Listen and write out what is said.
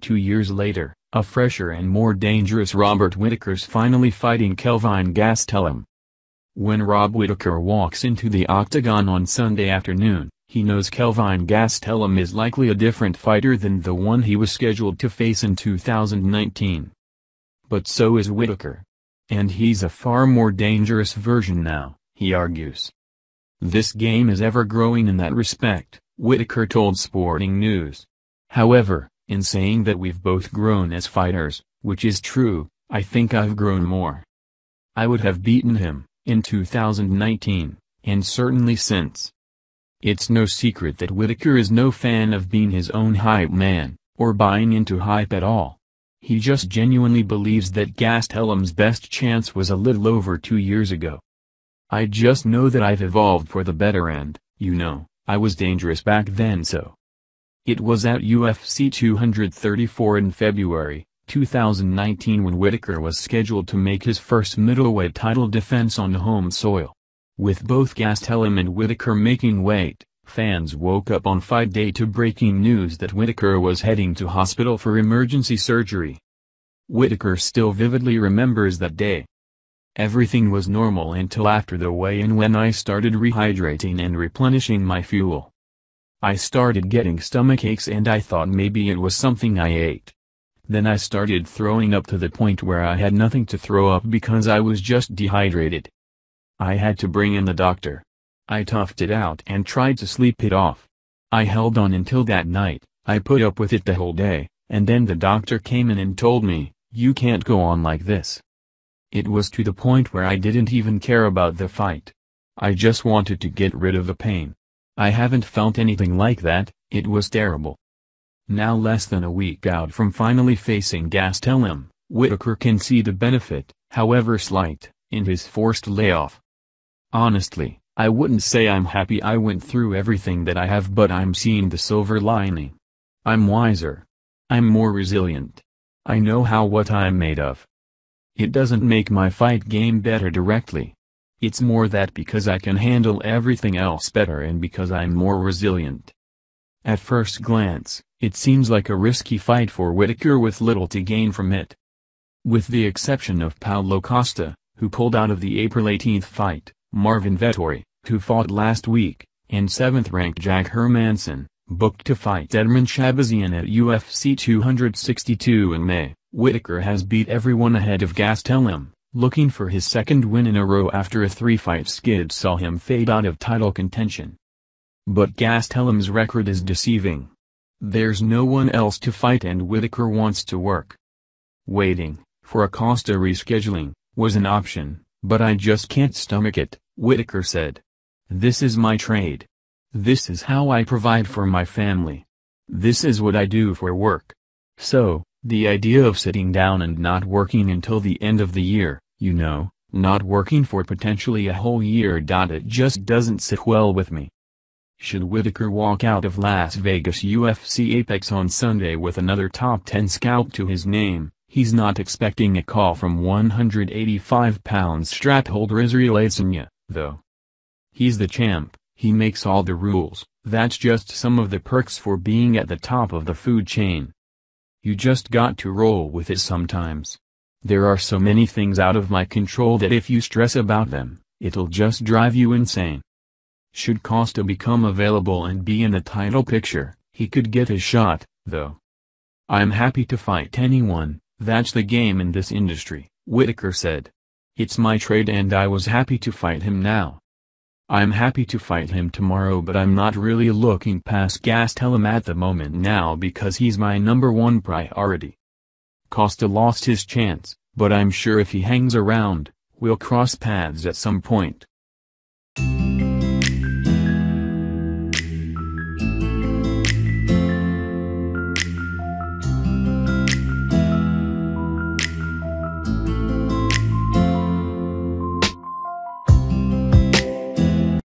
2 years later, a fresher and more dangerous Robert Whittaker's finally fighting Kelvin Gastelum. When Rob Whittaker walks into the octagon on Sunday afternoon, he knows Kelvin Gastelum is likely a different fighter than the one he was scheduled to face in 2019. But so is Whittaker. And he's a far more dangerous version now, he argues. This game is ever growing in that respect, Whittaker told Sporting News. However, in saying that we've both grown as fighters, which is true, I think I've grown more. I would have beaten him, in 2019, and certainly since. It's no secret that Whittaker is no fan of being his own hype man, or buying into hype at all. He just genuinely believes that Gastelum's best chance was a little over 2 years ago. I just know that I've evolved for the better and, I was dangerous back then so. It was at UFC 234 in February, 2019 when Whittaker was scheduled to make his first middleweight title defense on home soil. With both Gastelum and Whittaker making weight, fans woke up on fight day to breaking news that Whittaker was heading to hospital for emergency surgery. Whittaker still vividly remembers that day. Everything was normal until after the weigh-in when I started rehydrating and replenishing my fuel. I started getting stomach aches and I thought maybe it was something I ate. Then I started throwing up to the point where I had nothing to throw up because I was just dehydrated. I had to bring in the doctor. I toughed it out and tried to sleep it off. I held on until that night, I put up with it the whole day, and then the doctor came in and told me, "You can't go on like this." It was to the point where I didn't even care about the fight. I just wanted to get rid of the pain. I haven't felt anything like that, it was terrible. Now less than a week out from finally facing Gastelum, Whittaker can see the benefit, however slight, in his forced layoff. Honestly, I wouldn't say I'm happy I went through everything that I have, but I'm seeing the silver lining. I'm wiser. I'm more resilient. I know what I'm made of. It doesn't make my fight game better directly. It's more that because I can handle everything else better and because I'm more resilient. At first glance, it seems like a risky fight for Whittaker with little to gain from it. With the exception of Paulo Costa, who pulled out of the April 18 fight, Marvin Vettori, who fought last week, and 7th-ranked Jack Hermansson, booked to fight Edmund Shabazian at UFC 262 in May, Whittaker has beat everyone ahead of Gastelum, looking for his second win in a row after a 3-fight skid saw him fade out of title contention. But Gastelum's record is deceiving. There's no one else to fight and Whittaker wants to work. Waiting for a Costa rescheduling was an option, but I just can't stomach it, Whittaker said. This is my trade. This is how I provide for my family. This is what I do for work. So, the idea of sitting down and not working until the end of the year, not working for potentially a whole year. It just doesn't sit well with me. Should Whittaker walk out of Las Vegas UFC Apex on Sunday with another top 10 scalp to his name, he's not expecting a call from 185-pound strap holder Israel Adesanya, though. He's the champ, he makes all the rules, that's just some of the perks for being at the top of the food chain. You just got to roll with it sometimes. There are so many things out of my control that if you stress about them, it'll just drive you insane. Should Costa become available and be in the title picture, he could get his shot, though. I'm happy to fight anyone, that's the game in this industry, Whittaker said. It's my trade and I was happy to fight him now. I'm happy to fight him tomorrow, but I'm not really looking past Gastelum at the moment now because he's my #1 priority. Costa lost his chance, but I'm sure if he hangs around, we'll cross paths at some point.